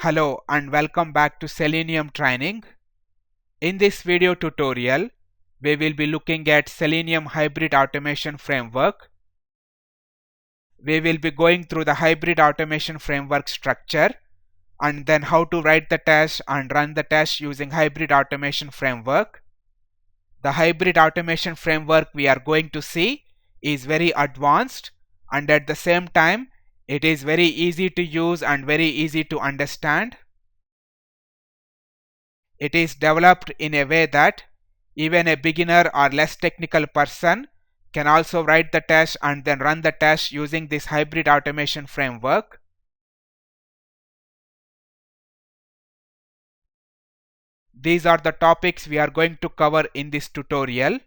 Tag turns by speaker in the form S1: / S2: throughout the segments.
S1: Hello and welcome back to Selenium Training. In this video tutorial, we will be looking at Selenium Hybrid Automation Framework. We will be going through the Hybrid Automation Framework structure and then how to write the test and run the test using Hybrid Automation Framework. The Hybrid Automation Framework we are going to see is very advanced, and at the same time it is very easy to use and very easy to understand. It is developed in a way that even a beginner or less technical person can also write the test and then run the test using this hybrid automation framework. These are the topics we are going to cover in this tutorial.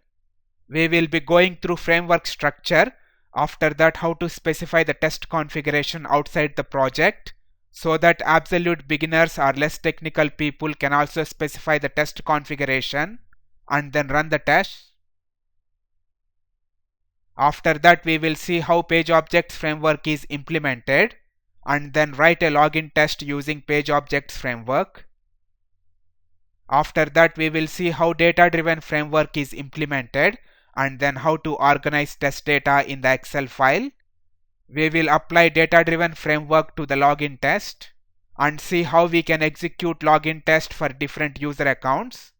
S1: We will be going through framework structure, after that how to specify the test configuration outside the project, so that absolute beginners or less technical people can also specify the test configuration and then run the test. After that we will see how PageObjects framework is implemented and then write a login test using PageObjects framework. After that we will see how data-driven framework is implemented and then how to organize test data in the Excel file. We will apply data-driven framework to the login test and see how we can execute login test for different user accounts.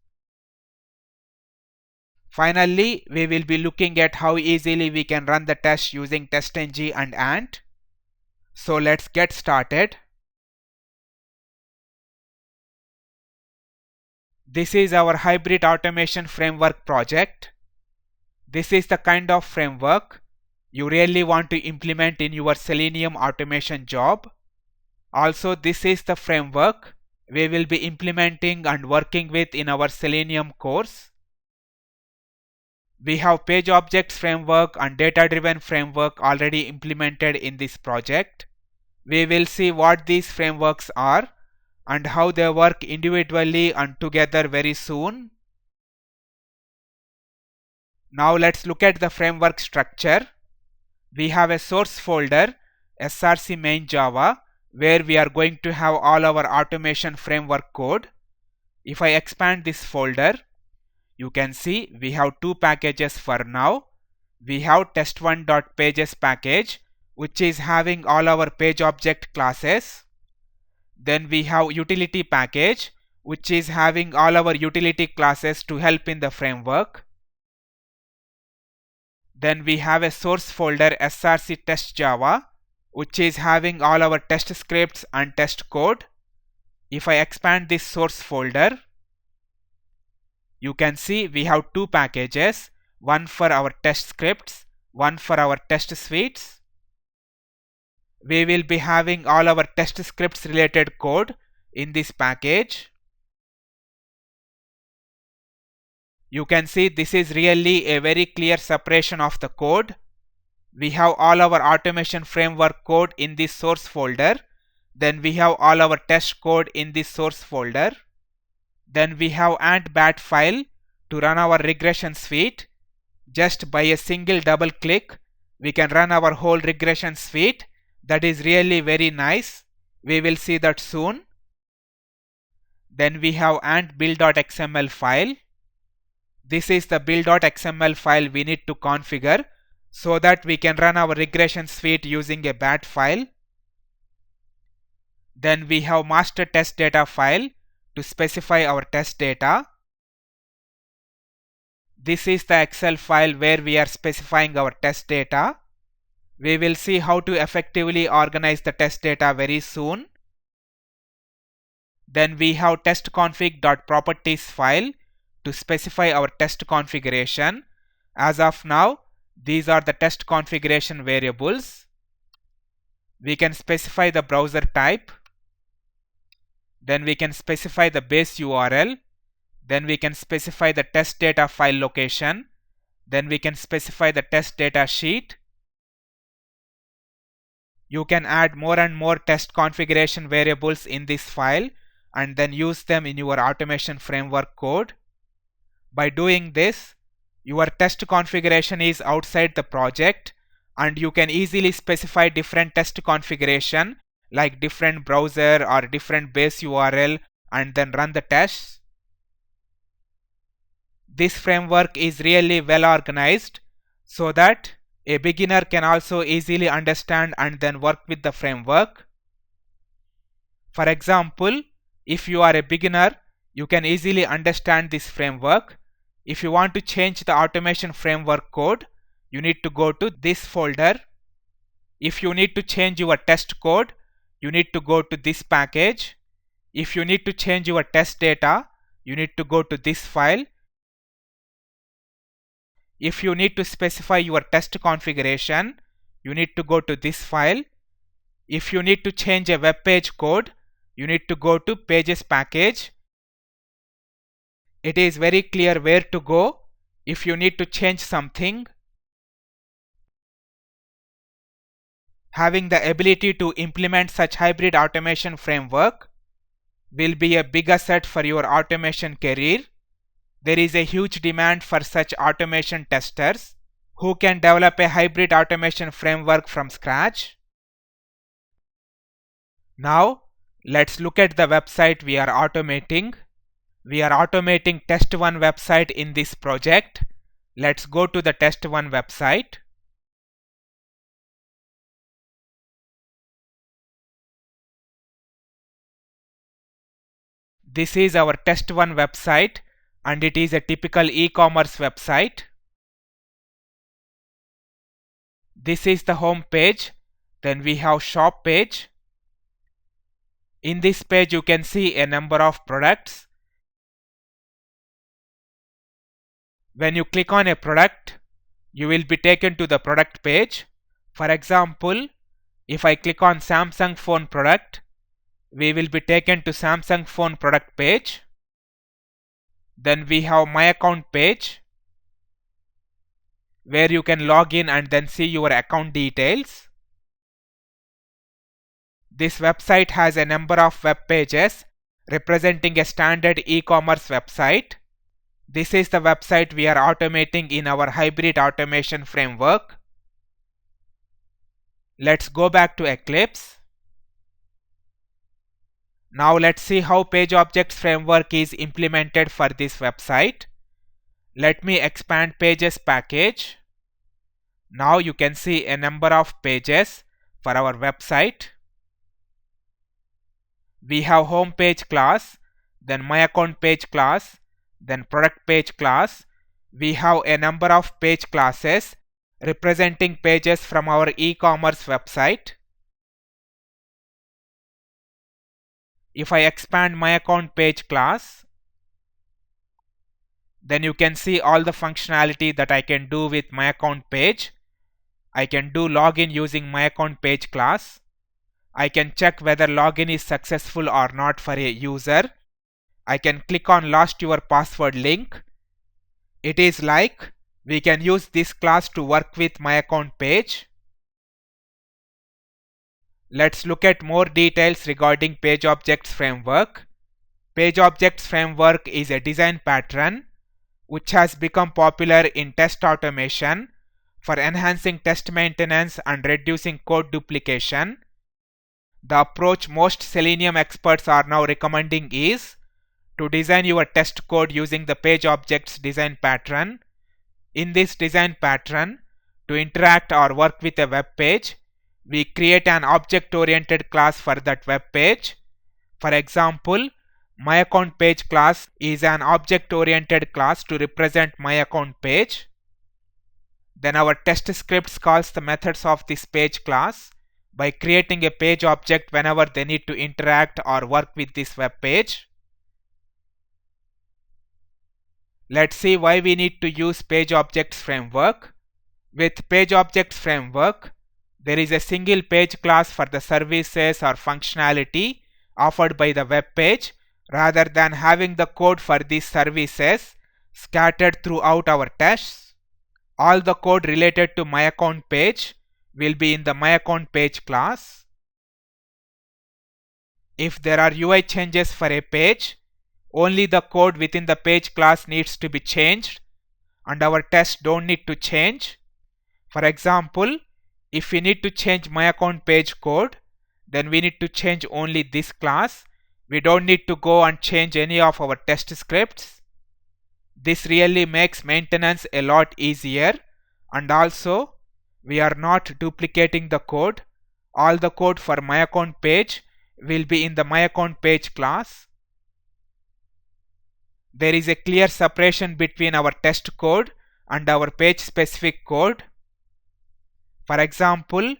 S1: Finally, we will be looking at how easily we can run the test using TestNG and ANT. So let's get started. This is our hybrid automation framework project. This is the kind of framework you really want to implement in your Selenium automation job. Also, this is the framework we will be implementing and working with in our Selenium course. We have PageObjects framework and data-driven framework already implemented in this project. We will see what these frameworks are and how they work individually and together very soon. Now let's look at the framework structure. We have a source folder, src main Java, where we are going to have all our automation framework code. If I expand this folder, you can see we have two packages for now. We have test1.pages package, which is having all our PageObject classes. Then we have utility package, which is having all our utility classes to help in the framework. Then we have a source folder src test Java, which is having all our test scripts and test code. If I expand this source folder, you can see we have two packages, one for our test scripts, one for our test suites. We will be having all our test scripts related code in this package. You can see this is really a very clear separation of the code. We have all our automation framework code in this source folder. Then we have all our test code in this source folder. Then we have ant.bat file to run our regression suite. Just by a single double click, we can run our whole regression suite. That is really very nice. We will see that soon. Then we have ant build.xml file. This is the build.xml file we need to configure so that we can run our regression suite using a bat file. Then we have master test data file to specify our test data. This is the Excel file where we are specifying our test data. We will see how to effectively organize the test data very soon. Then we have testconfig.properties file to specify our test configuration. As of now, these are the test configuration variables. We can specify the browser type. Then we can specify the base URL. Then we can specify the test data file location. Then we can specify the test data sheet. You can add more and more test configuration variables in this file and then use them in your automation framework code. By doing this, your test configuration is outside the project and you can easily specify different test configuration like different browser or different base URL, and then run the tests. This framework is really well organized so that a beginner can also easily understand and then work with the framework. For example, if you are a beginner, you can easily understand this framework. If you want to change the automation framework code, you need to go to this folder. If you need to change your test code, you need to go to this package. If you need to change your test data, you need to go to this file. If you need to specify your test configuration, you need to go to this file. If you need to change a web page code, you need to go to pages package. It is very clear where to go if you need to change something. Having the ability to implement such hybrid automation framework will be a big asset for your automation career. There is a huge demand for such automation testers who can develop a hybrid automation framework from scratch. Now, let's look at the website we are automating. We are automating test1 website in this project. Let's go to the test1 website. This is our test1 website, and it is a typical e-commerce website. This is the home page. Then we have shop page. In this page you can see a number of products. When you click on a product, you will be taken to the product page. For example, if I click on Samsung phone product, we will be taken to Samsung phone product page. Then we have my account page, where you can log in and then see your account details. This website has a number of web pages representing a standard e-commerce website. This is the website we are automating in our hybrid automation framework. Let's go back to Eclipse. Now let's see how PageObjects framework is implemented for this website. Let me expand pages package. Now you can see a number of pages for our website. We have home page class, then my account page class, then product page class. We have a number of page classes representing pages from our e-commerce website. If I expand my account page class, then you can see all the functionality that I can do with my account page. I can do login using my account page class. I can check whether login is successful or not for a user. I can click on lost your password link. It is like we can use this class to work with my account page. Let's look at more details regarding PageObjects framework. PageObjects framework is a design pattern which has become popular in test automation for enhancing test maintenance and reducing code duplication. The approach most Selenium experts are now recommending is to design your test code using the PageObjects design pattern. In this design pattern, to interact or work with a web page, we create an object-oriented class for that web page. For example, my account page class is an object-oriented class to represent my account page. Then our test scripts calls the methods of this page class by creating a page object whenever they need to interact or work with this web page. Let's see why we need to use PageObjects framework. With PageObjects framework, there is a single page class for the services or functionality offered by the web page rather than having the code for these services scattered throughout our tests. All the code related to my account page will be in the my account page class. If there are UI changes for a page, only the code within the page class needs to be changed and our tests don't need to change. For example, if we need to change my account page code, then we need to change only this class. We don't need to go and change any of our test scripts. This really makes maintenance a lot easier, and also we are not duplicating the code. All the code for my account page will be in the my account page class. There is a clear separation between our test code and our page specific code. For example,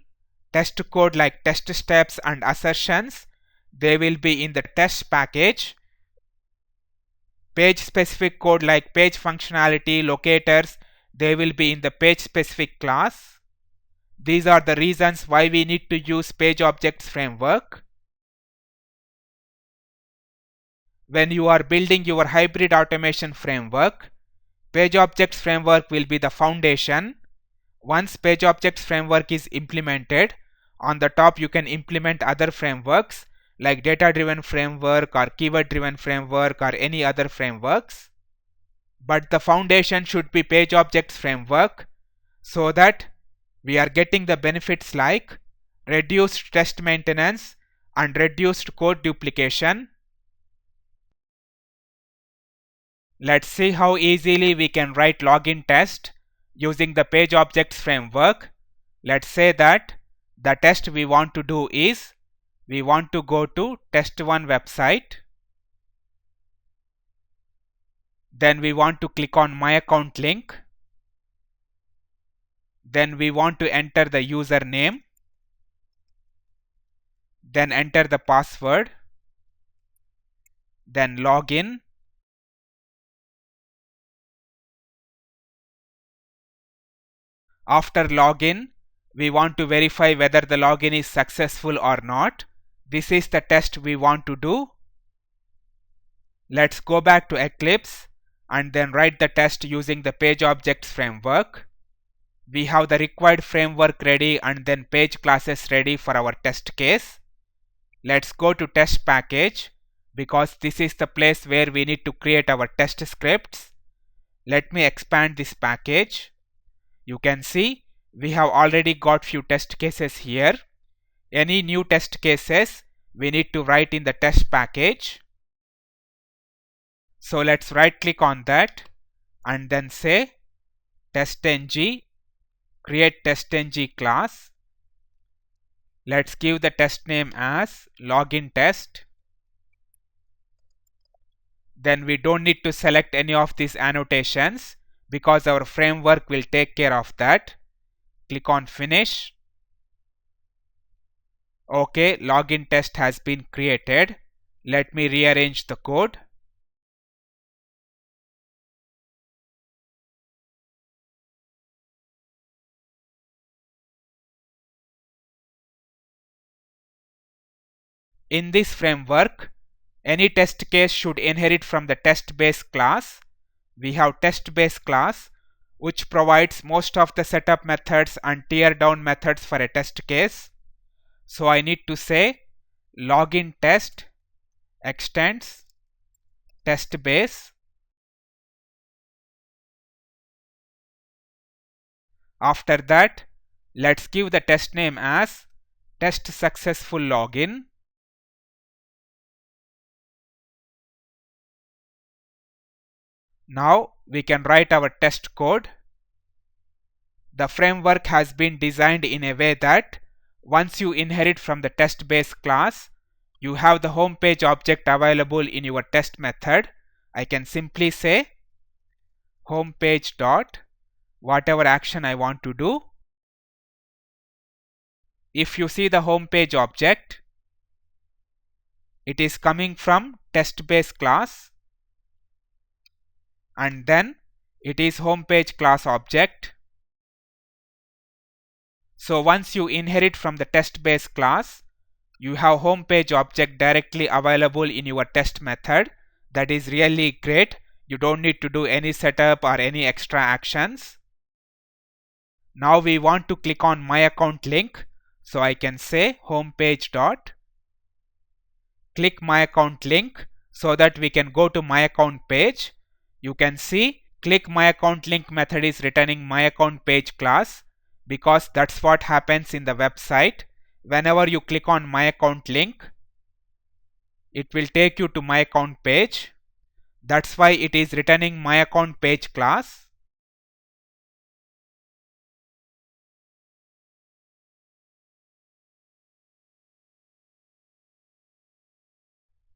S1: test code like test steps and assertions, they will be in the test package. Page specific code like page functionality, locators, they will be in the page specific class. These are the reasons why we need to use page objects framework. When you are building your hybrid automation framework, page objects framework will be the foundation. Once page objects framework is implemented, on the top you can implement other frameworks like data driven framework or keyword driven framework or any other frameworks. But the foundation should be page objects framework, so that we are getting the benefits like reduced test maintenance and reduced code duplication. Let's see how easily we can write login test using the page objects framework. Let's say that the test we want to do is, we want to go to test1 website. Then we want to click on my account link. Then we want to enter the username. Then enter the password. Then login. After login, we want to verify whether the login is successful or not. This is the test we want to do. Let's go back to Eclipse and then write the test using the page objects framework. We have the required framework ready and then page classes ready for our test case. Let's go to test package because this is the place where we need to create our test scripts. Let me expand this package. You can see we have already got few test cases here. Any new test cases we need to write in the test package. So let's right click on that and then say TestNG, create TestNG class. Let's give the test name as login test. Then we don't need to select any of these annotations because our framework will take care of that. Click on finish. Okay, login test has been created. Let me rearrange the code. In this framework, any test case should inherit from the test base class. We have test base class which provides most of the setup methods and tear down methods for a test case. So I need to say login test extends test base. After that, let's give the test name as test successful login. Now we can write our test code. The framework has been designed in a way that once you inherit from the test base class, you have the home page object available in your test method. I can simply say home page dot whatever action I want to do. If you see the home page object, it is coming from test base class, and then it is home page class object. So once you inherit from the test base class, you have home page object directly available in your test method. That is really great. You don't need to do any setup or any extra actions. Now we want to click on my account link. So I can say home page dot click my account link so that we can go to my account page. You can see click my account link method is returning my account page class because that's what happens in the website. whenever you click on My Account link, it will take you to My Account page. That's why it is returning My Account page class.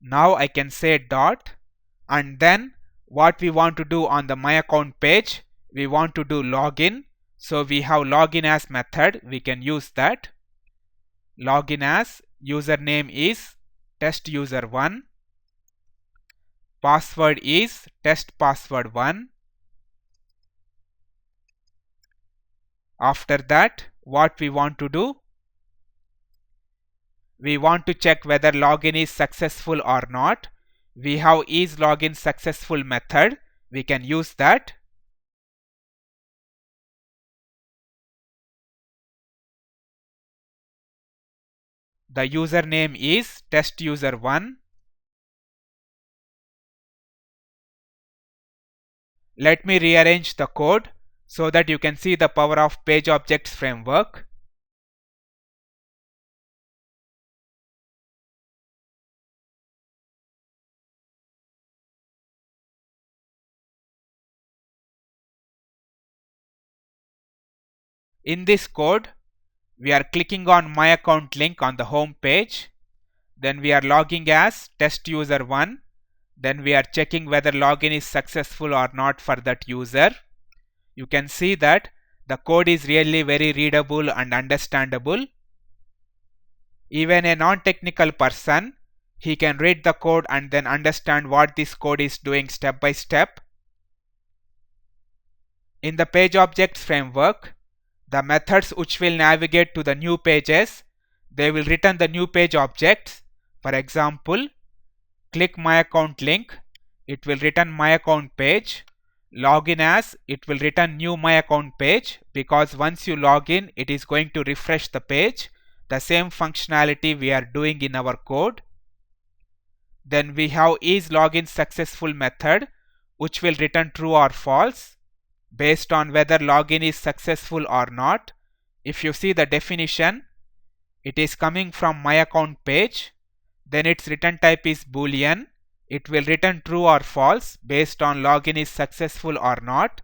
S1: Now I can say dot, and then what we want to do on the My Account page, we want to do login. So we have login as method, we can use that. Login as, username is testuser1, password is testpassword1. After that, what we want to do, we want to check whether login is successful or not. We have is login successful method, we can use that. The username is testuser1. Let me rearrange the code so that you can see the power of Page Objects framework. In this code, we are clicking on My Account link on the home page. Then we are logging as testuser1. Then we are checking whether login is successful or not for that user. You can see that the code is really very readable and understandable. Even a non-technical person, he can read the code and then understand what this code is doing step by step. In the Page Objects framework, the methods which will navigate to the new pages, they will return the new page objects. For example, click My Account link, it will return My Account page. Login as, it will return new My Account page, because once you log in, it is going to refresh the page. The same functionality we are doing in our code. Then we have is login successful method, which will return true or false based on whether login is successful or not. If you see the definition, it is coming from My Account page. Then its return type is Boolean. It will return true or false based on login is successful or not.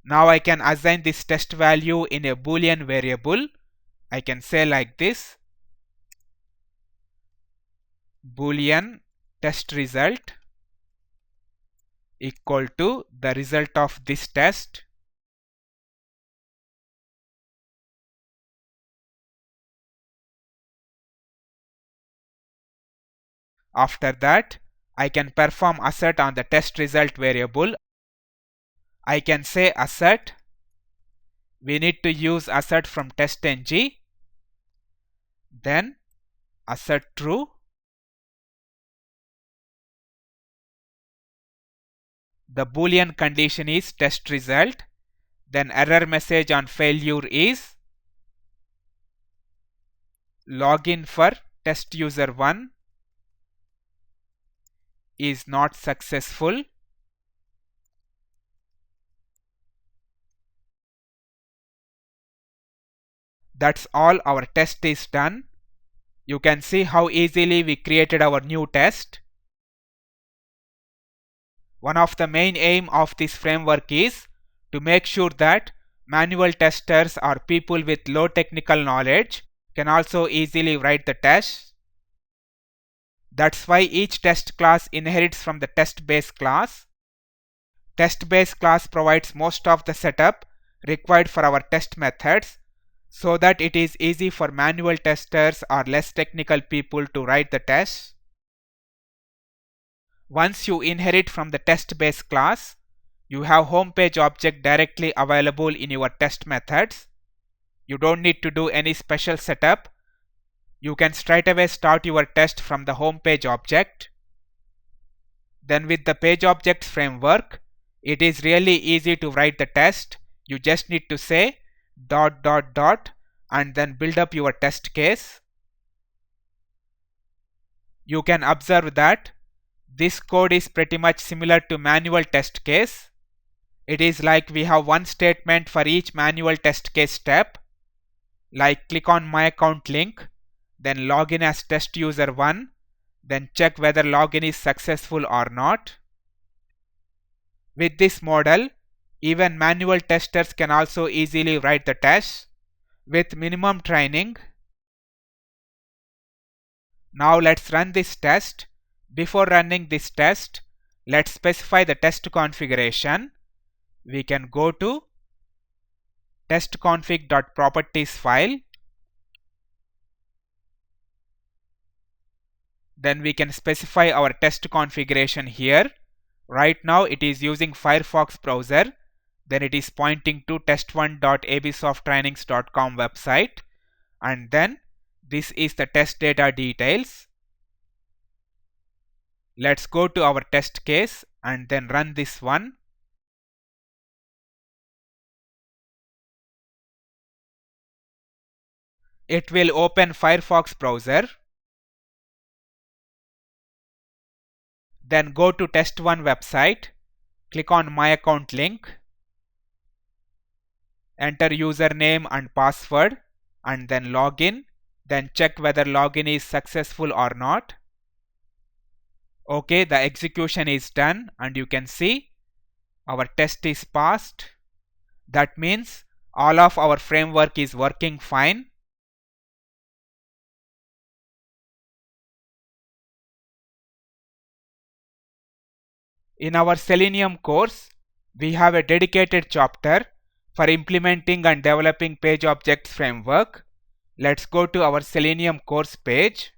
S1: Now I can assign this test value in a Boolean variable. I can say like this: Boolean test result equal to the result of this test. After that, I can perform assert on the test result variable. I can say assert. We need to use assert from TestNG. Then assert true. The Boolean condition is test result. Then error message on failure is login for test user 1 is not successful. That's all, our test is done. You can see how easily we created our new test. One of the main aim of this framework is to make sure that manual testers or people with low technical knowledge can also easily write the tests. That's why each test class inherits from the test base class. Test base class provides most of the setup required for our test methods, so that it is easy for manual testers or less technical people to write the tests. Once you inherit from the test base class, you have homepage object directly available in your test methods. You don't need to do any special setup. You can straight away start your test from the homepage object. Then with the page objects framework, it is really easy to write the test. You just need to say ... and then build up your test case. You can observe that this code is pretty much similar to manual test case. It is like we have one statement for each manual test case step. like click on my account link, then log in as test user 1, then check whether login is successful or not. With this model, even manual testers can also easily write the tests with minimum training. Now let's run this test. Before running this test, let's specify the test configuration. We can go to testconfig.properties file. Then we can specify our test configuration here. Right now it is using Firefox browser. Then it is pointing to test1.absofttrainings.com website. And then this is the test data details. Let's go to our test case and then run this one. It will open Firefox browser. Then go to test1 website, click on my account link, enter username and password and then log in. Then check whether login is successful or not. Okay, the execution is done and you can see our test is passed. That means all of our framework is working fine. In our Selenium course, we have a dedicated chapter for implementing and developing page objects framework. Let's go to our Selenium course page.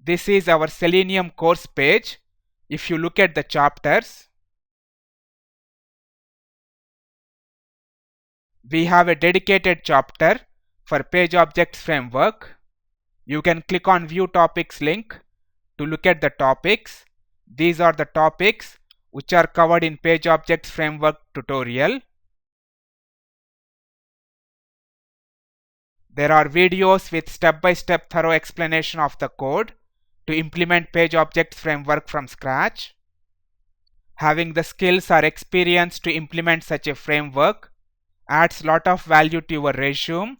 S1: This is our Selenium course page. If you look at the chapters, we have a dedicated chapter for page objects framework. You can click on view topics link to look at the topics. These are the topics which are covered in page objects framework tutorial. There are videos with step-by-step thorough explanation of the code to implement page objects framework from scratch. Having the skills or experience to implement such a framework adds lot of value to your resume,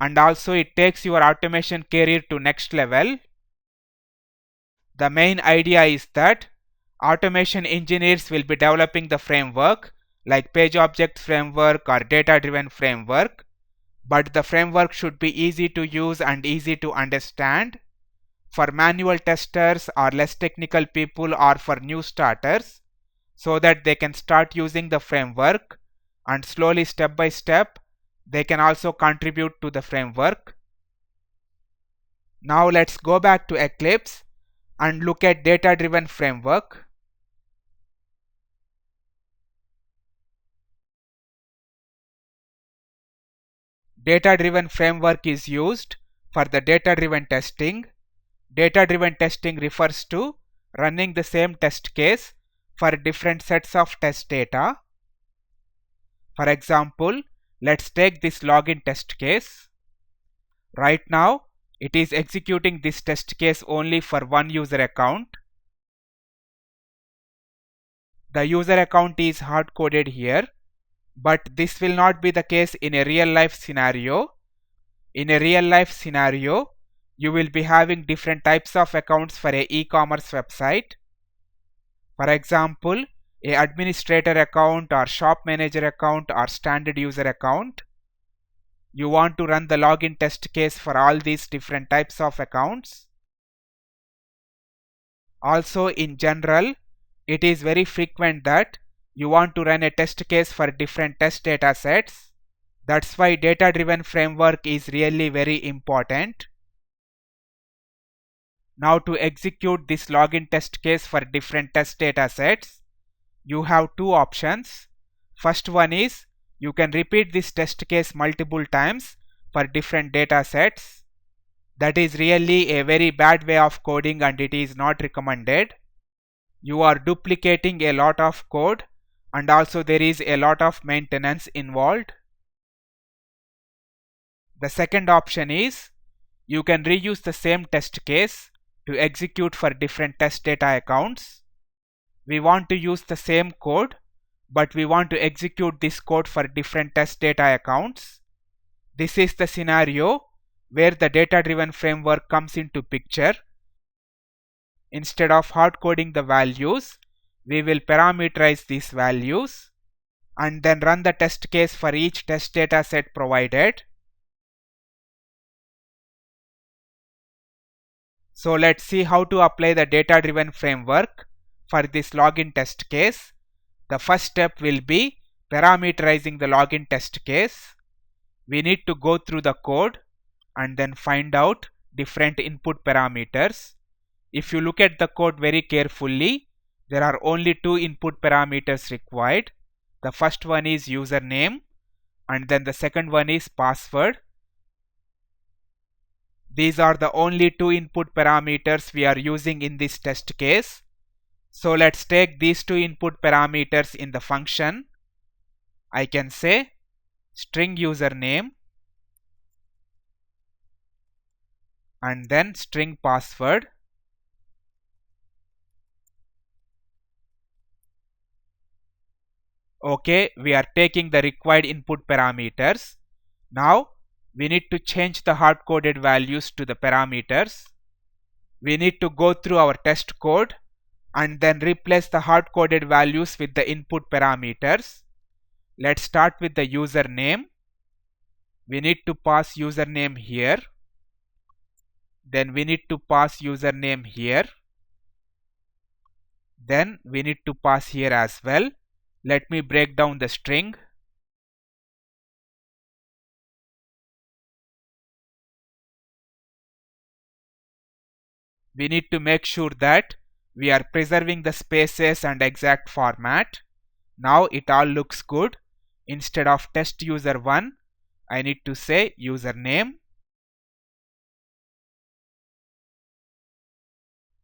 S1: and also it takes your automation career to next level. The main idea is that automation engineers will be developing the framework like page objects framework or data driven framework, but the framework should be easy to use and easy to understand. For manual testers or less technical people or for new starters, so that they can start using the framework and slowly step by step they can also contribute to the framework. Now let's go back to Eclipse and look at data driven framework. Data driven framework is used for the data driven testing. Data driven testing refers to running the same test case for different sets of test data. For example, let's take this login test case. Right now, it is executing this test case only for one user account. The user account is hard coded here, but this will not be the case in a real life scenario. In a real life scenario, you will be having different types of accounts for a e-commerce website. For example, a administrator account or shop manager account or standard user account. You want to run the login test case for all these different types of accounts. Also, in general, it is very frequent that you want to run a test case for different test data sets. That's why data driven framework is really very important. Now to execute this login test case for different test data sets, you have two options. First one is you can repeat this test case multiple times for different data sets. That is really a very bad way of coding and it is not recommended. You are duplicating a lot of code and also there is a lot of maintenance involved. The second option is you can reuse the same test case to execute for different test data accounts. We want to use the same code, but we want to execute this code for different test data accounts. This is the scenario where the data-driven framework comes into picture. Instead of hard coding the values, we will parameterize these values and then run the test case for each test data set provided. So let's see how to apply the data-driven framework for this login test case. The first step will be parameterizing the login test case. We need to go through the code and then find out different input parameters. If you look at the code very carefully, there are only two input parameters required. The first one is username and then the second one is password. These are the only two input parameters we are using in this test case. So let's take these two input parameters in the function. I can say string username and then string password. Okay, we are taking the required input parameters. Now we need to change the hard-coded values to the parameters. We need to go through our test code and then replace the hard-coded values with the input parameters. Let's start with the username. We need to pass username here. Then we need to pass username here. Then we need to pass here as well. Let me break down the string. We need to make sure that we are preserving the spaces and exact format. Now it all looks good. Instead of test user1, I need to say username.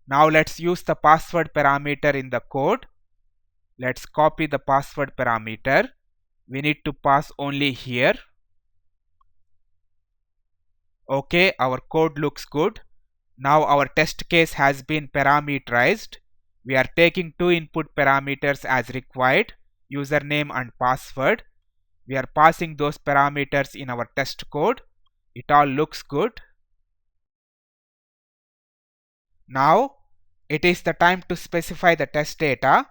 S1: Now let's use the password parameter in the code. Let's copy the password parameter. We need to pass only here. Okay, our code looks good. Now our test case has been parameterized. We are taking two input parameters as required, username and password. We are passing those parameters in our test code. It all looks good. Now it is the time to specify the test data.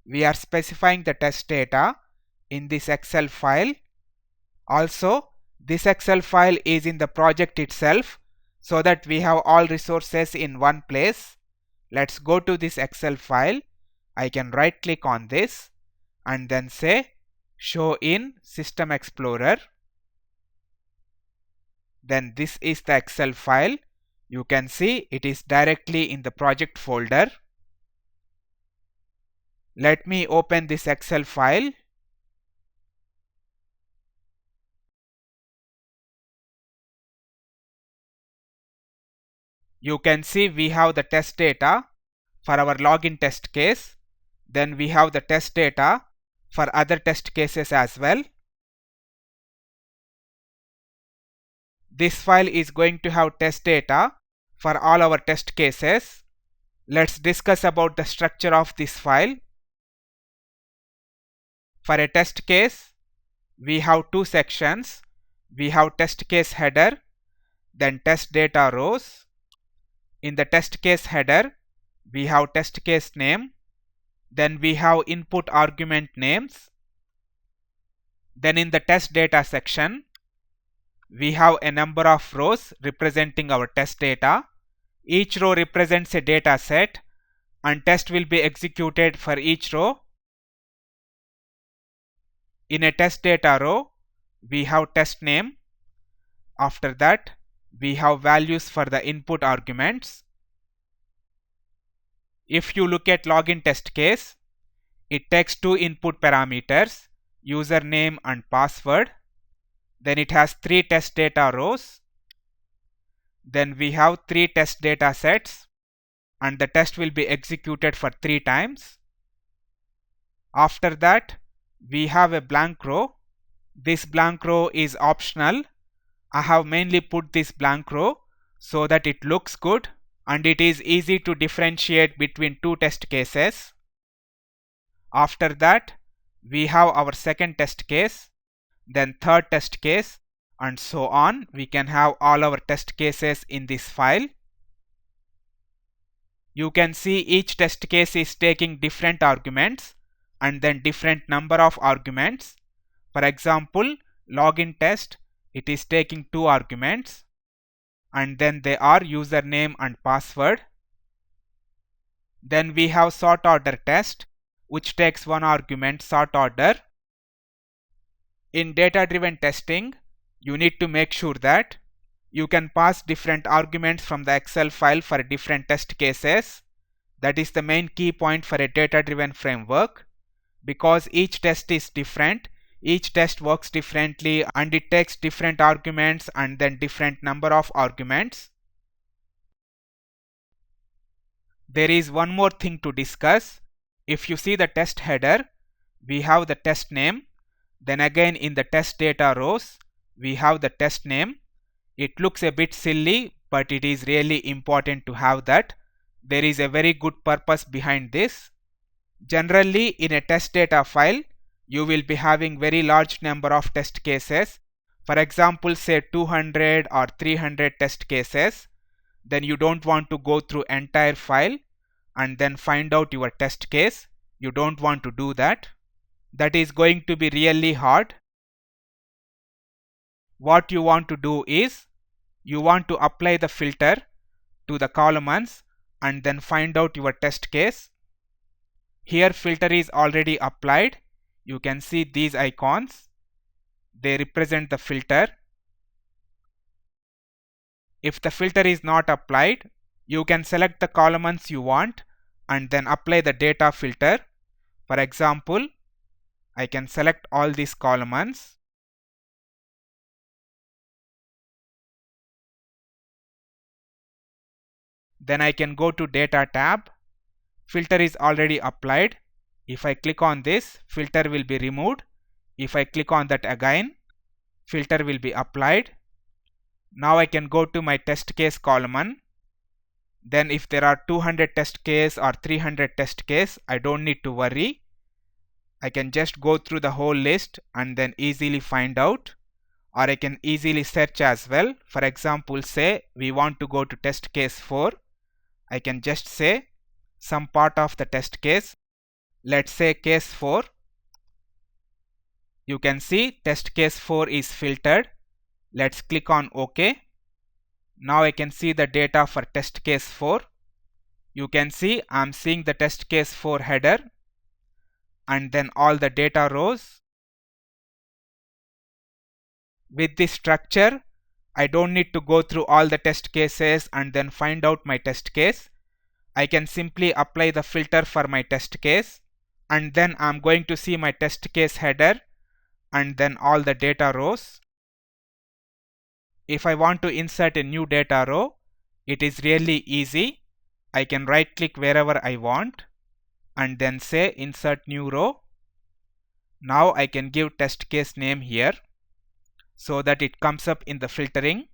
S1: We are specifying the test data in this Excel file. Also, this Excel file is in the project itself, so that we have all resources in one place. Let's go to this Excel file. I can right click on this and then say show in System Explorer. Then this is the Excel file. You can see it is directly in the project folder. Let me open this Excel file. You can see we have the test data for our login test case. Then we have the test data for other test cases as well. This file is going to have test data for all our test cases. Let's discuss about the structure of this file. For a test case, we have two sections. We have test case header, then test data rows. In the test case header, we have test case name. Then we have input argument names. Then in the test data section, we have a number of rows representing our test data. Each row represents a data set and test will be executed for each row. In a test data row, we have test name. After that, we have values for the input arguments. If you look at login test case, it takes two input parameters, username and password. Then it has three test data rows. Then we have three test data sets and the test will be executed for 3 times. After that, we have a blank row. This blank row is optional. I have mainly put this blank row so that it looks good and it is easy to differentiate between two test cases. After that, we have our second test case, then third test case, and so on. We can have all our test cases in this file. You can see each test case is taking different arguments and then different number of arguments. For example, login test, it is taking 2 arguments, and then they are username and password. Then we have sort order test, which takes 1 argument, sort order. In data driven testing, you need to make sure that you can pass different arguments from the Excel file for different test cases. That is the main key point for a data driven framework, because each test is different, each test works differently, and it takes different arguments and then different number of arguments. There is one more thing to discuss. If you see the test header, we have the test name. Then again in the test data rows, we have the test name. It looks a bit silly, but it is really important to have that. There is a very good purpose behind this. Generally, in a test data file, you will be having very large number of test cases. For example, say 200 or 300 test cases. Then you don't want to go through entire file and then find out your test case. You don't want to do that. That is going to be really hard. What you want to do is, you want to apply the filter to the columns and then find out your test case. Here filter is already applied. You can see these icons. They represent the filter. If the filter is not applied, you can select the columns you want and then apply the data filter. For example, I can select all these columns. Then I can go to data tab. Filter is already applied. If I click on this, filter will be removed. If I click on that again, filter will be applied. Now I can go to my test case column. Then if there are 200 test case or 300 test case, I don't need to worry. I can just go through the whole list and then easily find out, or I can easily search as well. For example, say we want to go to test case 4. I can just say some part of the test case. Let's say case 4. You can see test case 4 is filtered. Let's click on OK. Now I can see the data for test case 4. You can see I'm seeing the test case 4 header and then all the data rows. With this structure, I don't need to go through all the test cases and then find out my test case. I can simply apply the filter for my test case, and then I'm going to see my test case header and then all the data rows. If I want to insert a new data row, it is really easy. I can right click wherever I want and then say insert new row. Now I can give test case name here so that it comes up in the filtering.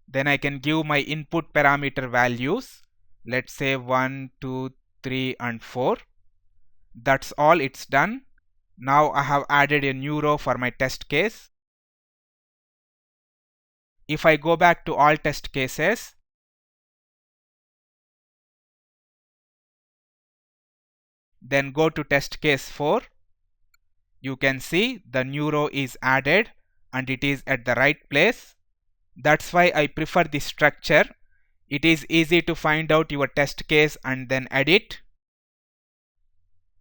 S1: Then I can give my input parameter values. Let's say 1, 2, 3 and 4. That's all, it's done. Now I have added a new row for my test case. If I go back to all test cases, then go to test case 4, you can see the new row is added and it is at the right place. That's why I prefer this structure. It is easy to find out your test case and then edit.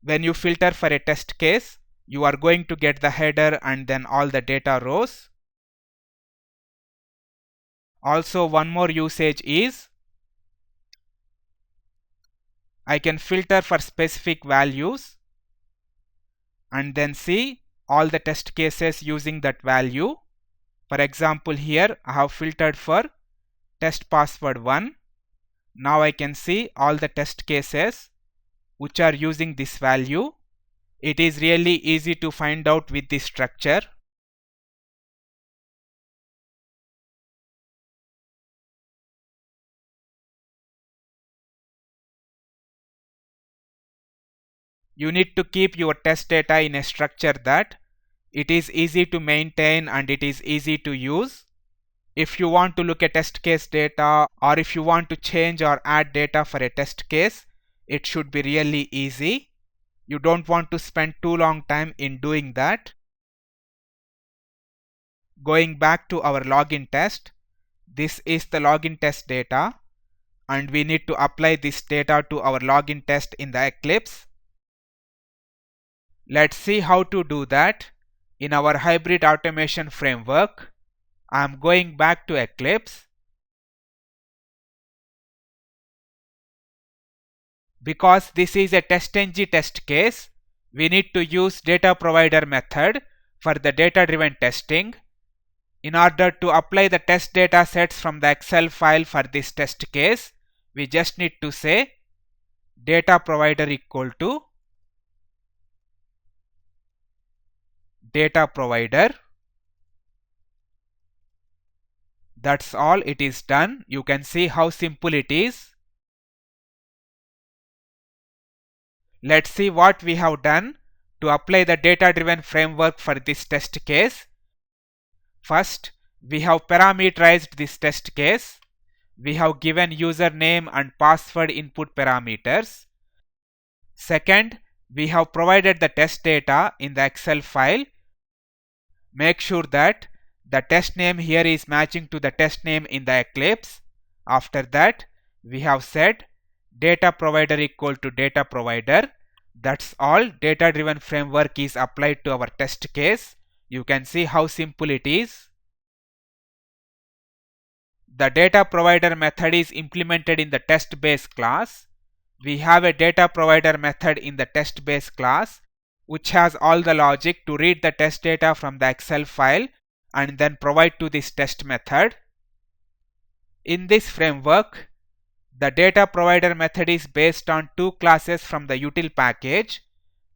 S1: When you filter for a test case, you are going to get the header and then all the data rows. Also, one more usage is, I can filter for specific values and then see all the test cases using that value. For example, here I have filtered for test password 1. Now I can see all the test cases which are using this value. It is really easy to find out with this structure. You need to keep your test data in a structure that it is easy to maintain and it is easy to use. If you want to look at test case data, or if you want to change or add data for a test case, it should be really easy. You don't want to spend too long time in doing that. Going back to our login test, this is the login test data, and we need to apply this data to our login test in the Eclipse. Let's see how to do that. In our hybrid automation framework, I am going back to Eclipse. Because this is a TestNG test case, we need to use data provider method for the data driven testing. In order to apply the test data sets from the Excel file for this test case, we just need to say data provider equal to data provider. That's all, it is done. You can see how simple it is. Let's see what we have done to apply the data driven framework for this test case. First, we have parameterized this test case. We have given username and password input parameters. Second, we have provided the test data in the Excel file. Make sure that the test name here is matching to the test name in the Eclipse. After that, we have said data provider equal to data provider. That's all. Data driven framework is applied to our test case. You can see how simple it is. The data provider method is implemented in the test base class. We have a data provider method in the test base class which has all the logic to read the test data from the Excel file and then provide to this test method. In this framework, the data provider method is based on two classes from the util package.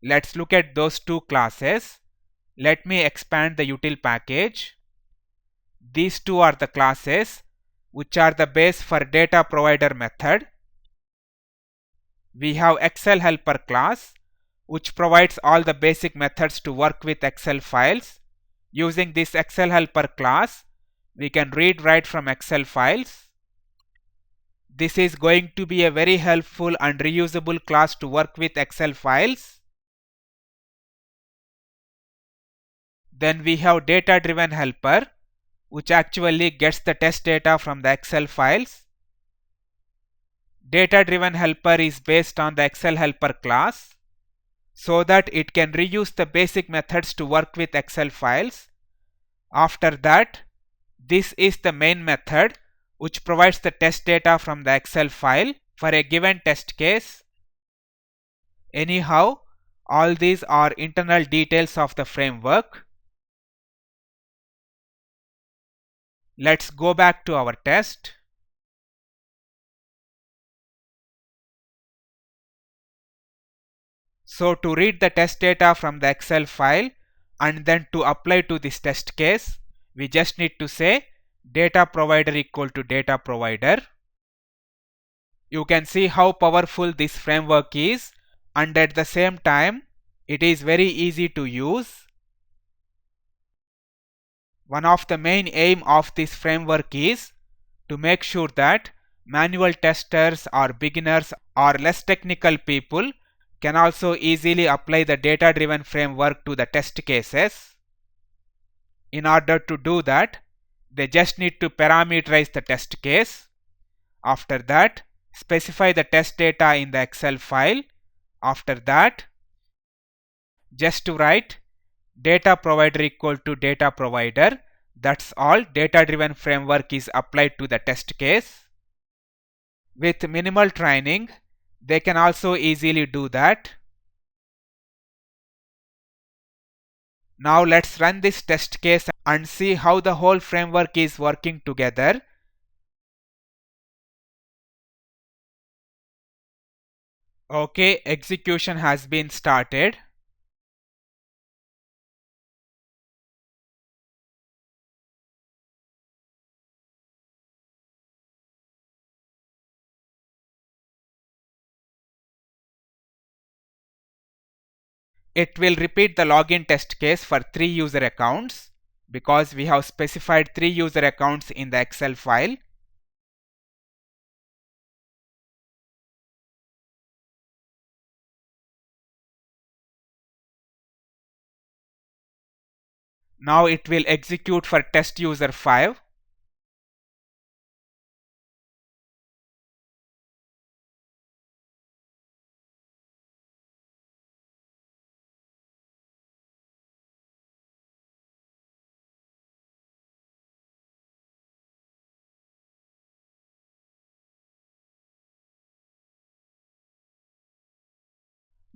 S1: Let's look at those two classes. Let me expand the util package. These two are the classes which are the base for data provider method. We have Excel helper class which provides all the basic methods to work with Excel files. Using this Excel helper class, we can read write from Excel files. This is going to be a very helpful and reusable class to work with Excel files. Then we have data driven helper which actually gets the test data from the Excel files. Data driven helper is based on the Excel helper class so that it can reuse the basic methods to work with Excel files. After that, this is the main method which provides the test data from the Excel file for a given test case. Anyhow, all these are internal details of the framework. Let's go back to our test. So to read the test data from the Excel file and then to apply to this test case, we just need to say data provider equal to data provider. You can see how powerful this framework is, and at the same time it is very easy to use. One of the main aim of this framework is to make sure that manual testers or beginners or less technical people can also easily apply the data driven framework to the test cases. In order to do that, they just need to parameterize the test case. After that, specify the test data in the Excel file. After that, just to write data provider equal to data provider. That's all. Data driven framework is applied to the test case. With minimal training, they can also easily do that. Now let's run this test case and see how the whole framework is working together. Okay, execution has been started. It will repeat the login test case for 3 user accounts because we have specified 3 user accounts in the Excel file. Now it will execute for test user 5.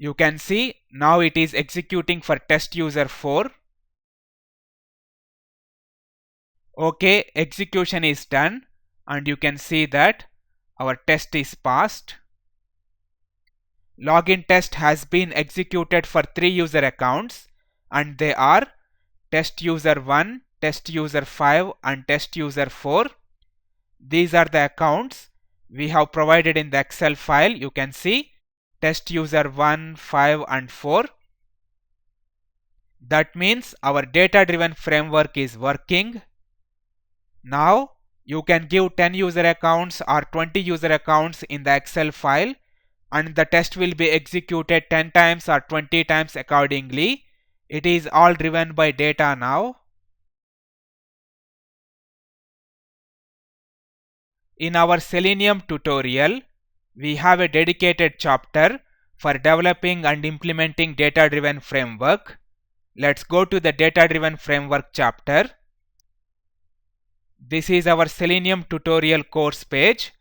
S1: You can see now it is executing for test user 4. Okay, execution is done and you can see that our test is passed. Login test has been executed for 3 user accounts and they are test user 1, test user 5 and test user 4. These are the accounts we have provided in the Excel file. You can see test user 1, 5 and 4. That means our data driven framework is working. Now you can give 10 user accounts or 20 user accounts in the Excel file and the test will be executed 10 times or 20 times accordingly. It is all driven by data now. In our Selenium tutorial, we have a dedicated chapter for developing and implementing data-driven framework. Let's go to the data-driven framework chapter. This is our Selenium tutorial course page.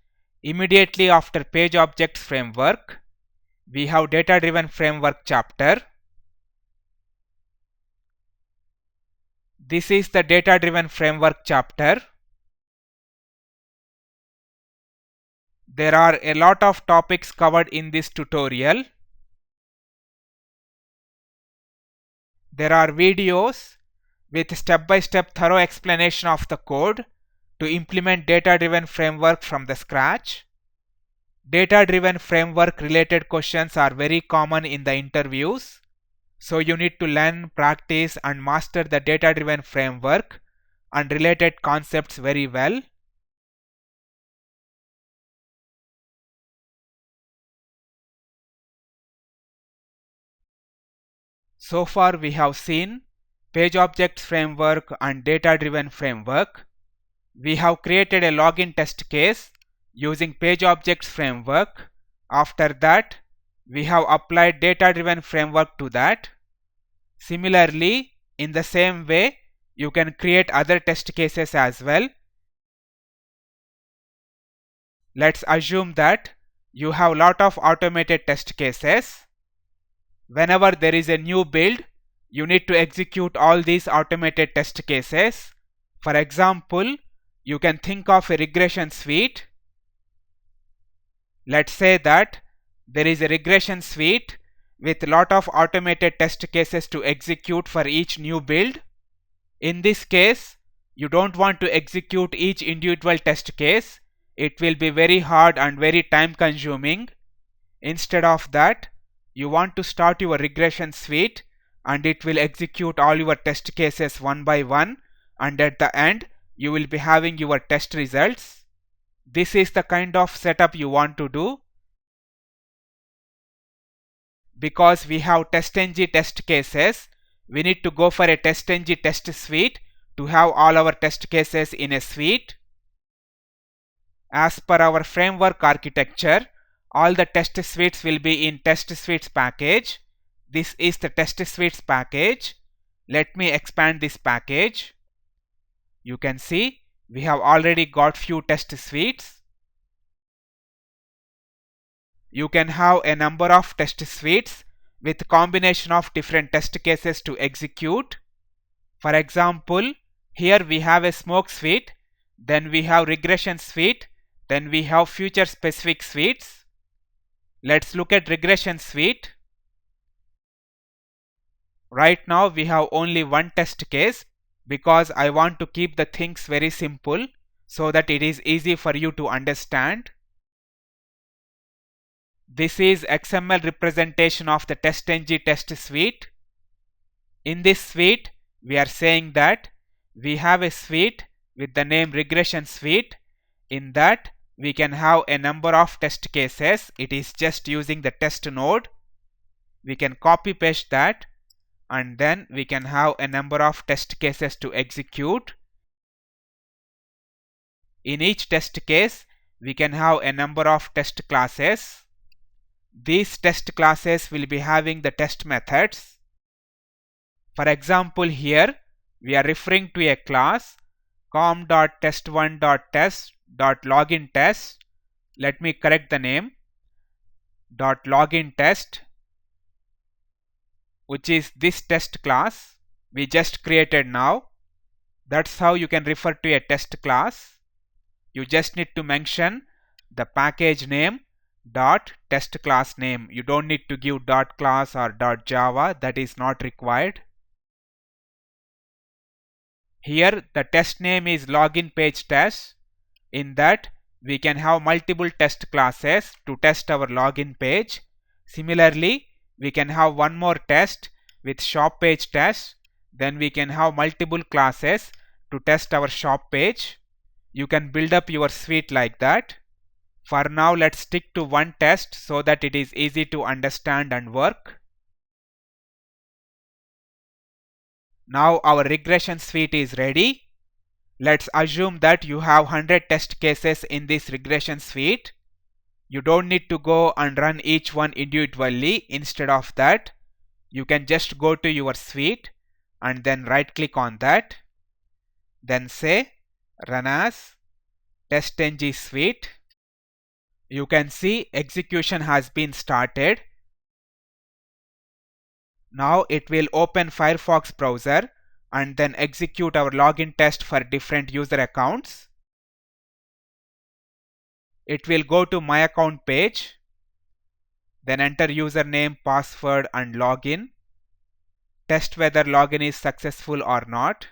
S1: Immediately after page objects framework, we have data-driven framework chapter. This is the data-driven framework chapter. There are a lot of topics covered in this tutorial. There are videos with step-by-step thorough explanation of the code to implement data-driven framework from the scratch. Data-driven framework related questions are very common in the interviews. So you need to learn, practice and master the data-driven framework and related concepts very well. So far we have seen page objects framework and data-driven framework. We have created a login test case using page objects framework. After that, we have applied data-driven framework to that. Similarly, in the same way, you can create other test cases as well. Let's assume that you have lot of automated test cases. Whenever there is a new build, you need to execute all these automated test cases. For example, you can think of a regression suite. Let's say that there is a regression suite with lot of automated test cases to execute for each new build. In this case, you don't want to execute each individual test case. It will be very hard and very time consuming. Instead of that, you want to start your regression suite and it will execute all your test cases one by one, and at the end you will be having your test results. This is the kind of setup you want to do. Because we have TestNG test cases, we need to go for a TestNG test suite to have all our test cases in a suite. As per our framework architecture, all the test suites will be in test suites package. This is the test suites package. Let me expand this package. You can see we have already got few test suites. You can have a number of test suites with combination of different test cases to execute. For example, here we have a smoke suite, then we have regression suite, then we have future specific suites. Let's look at regression suite. Right now we have only one test case because I want to keep the things very simple so that it is easy for you to understand. This is XML representation of the TestNG test suite. In this suite, we are saying that we have a suite with the name regression suite. In that, we can have a number of test cases. It is just using the test node. We can copy paste that, and then we can have a number of test cases to execute. In each test case, we can have a number of test classes. These test classes will be having the test methods. For example, here we are referring to a class com.test1.test.login_test. Let me correct the name, .login_test, which is this test class we just created now. That's how you can refer to a test class. You just need to mention the package name .test class name. You don't need to give .class or .java. That is not required. Here the test name is login page test. In that, we can have multiple test classes to test our login page. Similarly, we can have one more test with shop page test. Then we can have multiple classes to test our shop page. You can build up your suite like that. For now, let's stick to one test so that it is easy to understand and work. Now our regression suite is ready. Let's assume that you have 100 test cases in this regression suite. You don't need to go and run each one individually. Instead of that, you can just go to your suite and then right click on that. Then say run as TestNG suite. You can see execution has been started. Now it will open Firefox browser and then execute our login test for different user accounts. It will go to my account page, then enter username, password and login. Test whether login is successful or not.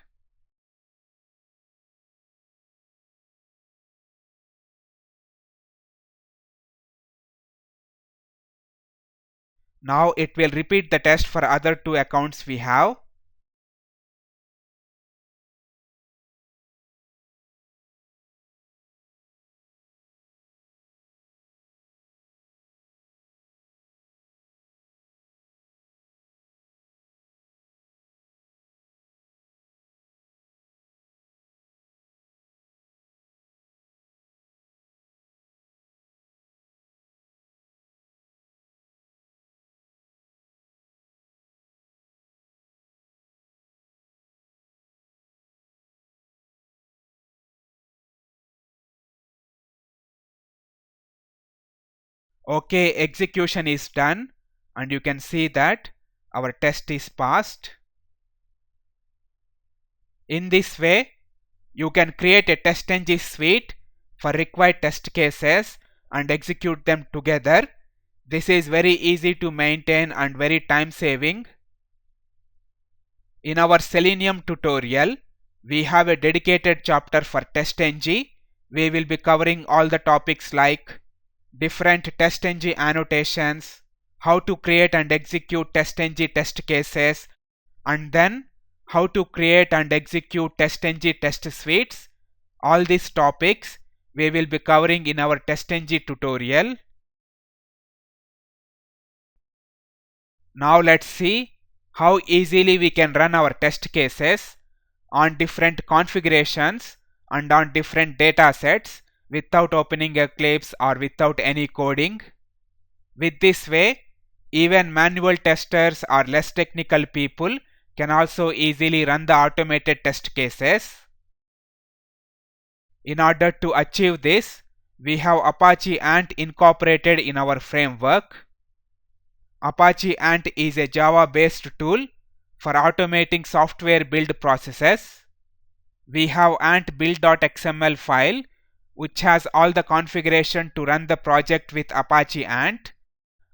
S1: Now it will repeat the test for other two accounts we have. Okay, execution is done and you can see that our test is passed. In this way, you can create a TestNG suite for required test cases and execute them together. This is very easy to maintain and very time saving. In our Selenium tutorial, we have a dedicated chapter for TestNG. We will be covering all the topics like different TestNG annotations, how to create and execute TestNG test cases, and then how to create and execute TestNG test suites. All these topics we will be covering in our TestNG tutorial. Now let's see how easily we can run our test cases on different configurations and on different data sets without opening Eclipse or without any coding. With this way, even manual testers or less technical people can also easily run the automated test cases. In order to achieve this, we have Apache ANT incorporated in our framework. Apache ANT is a Java-based tool for automating software build processes. We have ant build.xml file which has all the configuration to run the project with Apache ANT,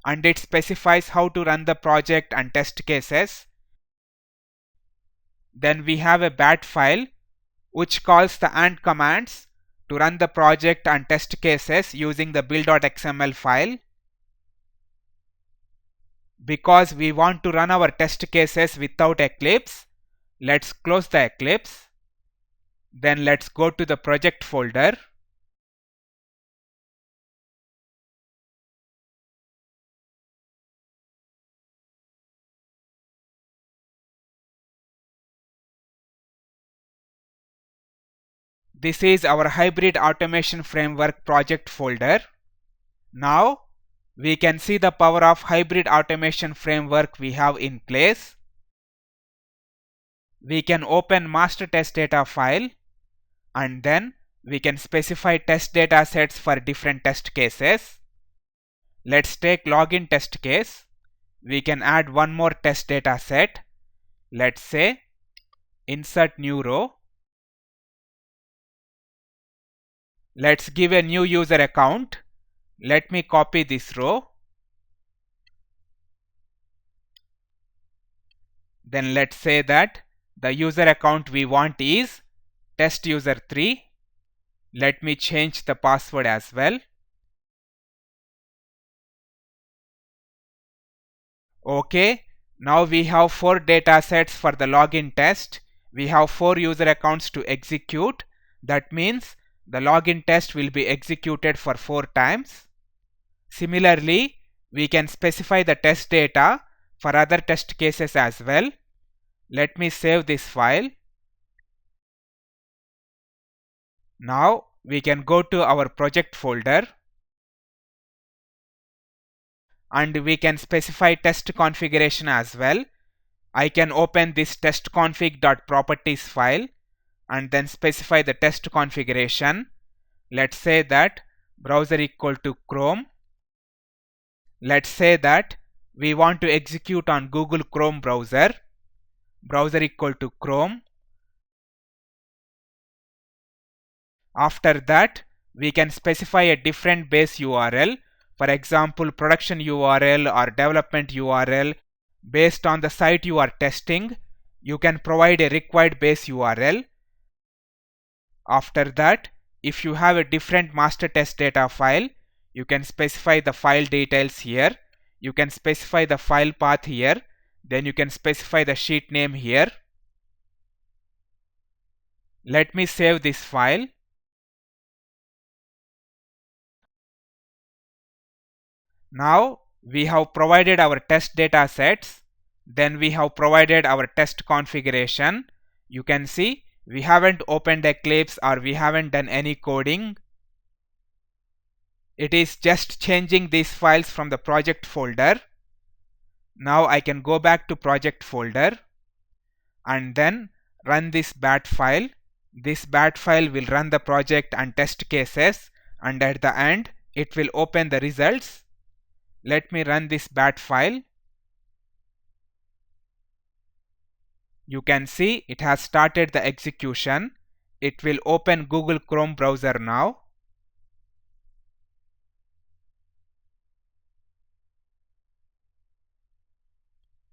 S1: and it specifies how to run the project and test cases. Then we have a bat file which calls the ANT commands to run the project and test cases using the build.xml file. Because we want to run our test cases without Eclipse, let's close the Eclipse. Then let's go to the project folder. This is our Hybrid Automation Framework project folder. Now we can see the power of Hybrid Automation Framework we have in place. We can open master test data file, and then we can specify test data sets for different test cases. Let's take login test case. We can add one more test data set. Let's say insert new row. Let's give a new user account. Let me copy this row. Then let's say that the user account we want is testuser3. Let me change the password as well. Okay, now we have 4 data sets for the login test. We have 4 user accounts to execute. That means the login test will be executed for 4 times. Similarly, we can specify the test data for other test cases as well. Let me save this file. Now we can go to our project folder and we can specify test configuration as well. I can open this testconfig.properties file and then specify the test configuration. Let's say that browser equal to Chrome. Let's say that we want to execute on Google Chrome browser. Browser equal to Chrome. After that, we can specify a different base URL. For example, production URL or development URL. Based on the site you are testing, you can provide a required base URL. After that, if you have a different master test data file, you can specify the file details here. You can specify the file path here. Then you can specify the sheet name here. Let me save this file. Now we have provided our test data sets. Then we have provided our test configuration. You can see we haven't opened Eclipse or we haven't done any coding. It is just changing these files from the project folder. Now I can go back to project folder and then run this bat file. This bat file will run the project and test cases, and at the end it will open the results. Let me run this bat file. You can see it has started the execution. It will open Google Chrome browser now.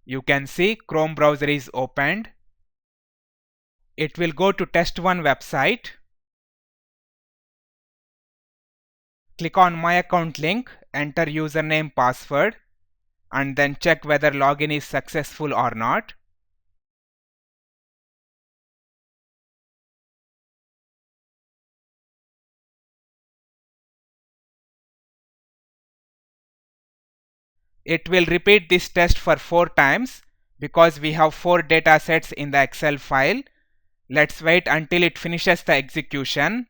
S1: You can see Chrome browser is opened. It will go to test1 website. Click on my account link, enter username, password, and then check whether login is successful or not. It will repeat this test for 4 times because we have 4 data sets in the Excel file. Let's wait until it finishes the execution.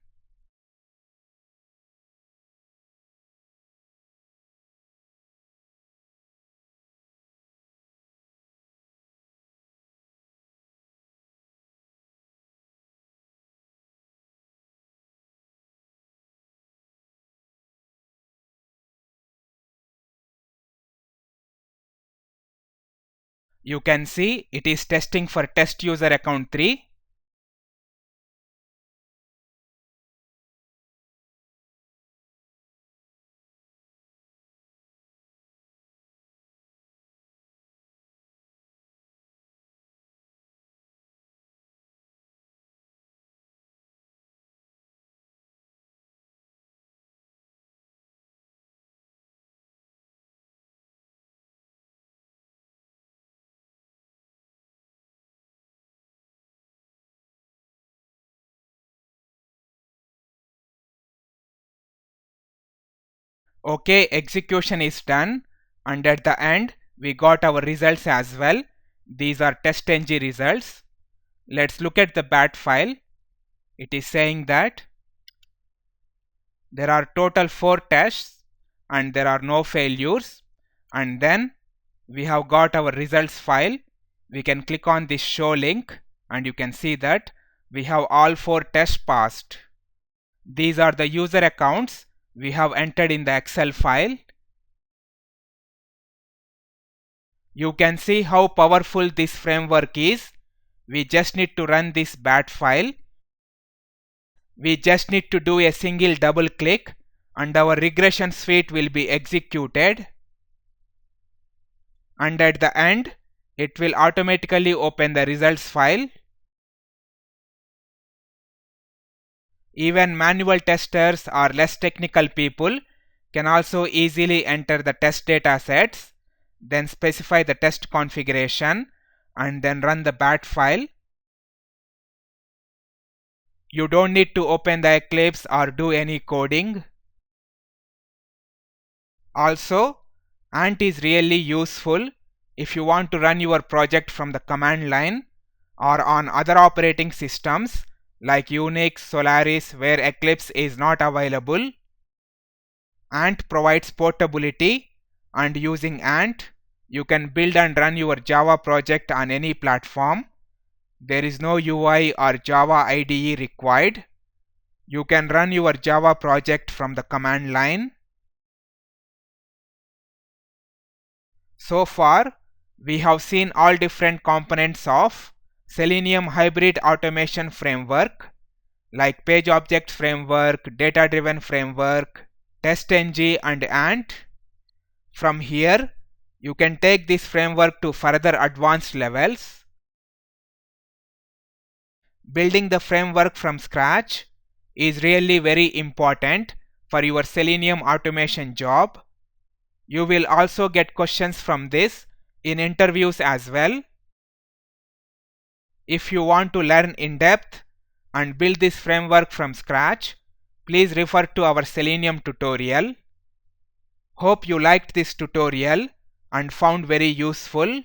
S1: You can see it is testing for test user account 3. Okay, execution is done, and at the end we got our results as well. These are TestNG results. Let's look at the bat file. It is saying that there are total 4 tests and there are no failures, and then we have got our results file. We can click on this show link and you can see that we have all 4 tests passed. These are the user accounts we have entered in the Excel file. You can see how powerful this framework is. We just need to run this bat file. We just need to do a single double click and our regression suite will be executed. And at the end, it will automatically open the results file. Even manual testers or less technical people can also easily enter the test data sets, then specify the test configuration, and then run the bat file. You don't need to open the Eclipse or do any coding. Also, ANT is really useful if you want to run your project from the command line or on other operating systems like Unix, Solaris, where Eclipse is not available. ANT provides portability, and using ANT, you can build and run your Java project on any platform. There is no UI or Java IDE required. You can run your Java project from the command line. So far, we have seen all different components of Selenium Hybrid Automation Framework like Page Objects Framework, Data Driven Framework, TestNG and ANT. From here, you can take this framework to further advanced levels. Building the framework from scratch is really very important for your Selenium automation job. You will also get questions from this in interviews as well. If you want to learn in depth and build this framework from scratch, please refer to our Selenium tutorial. Hope you liked this tutorial and found very useful.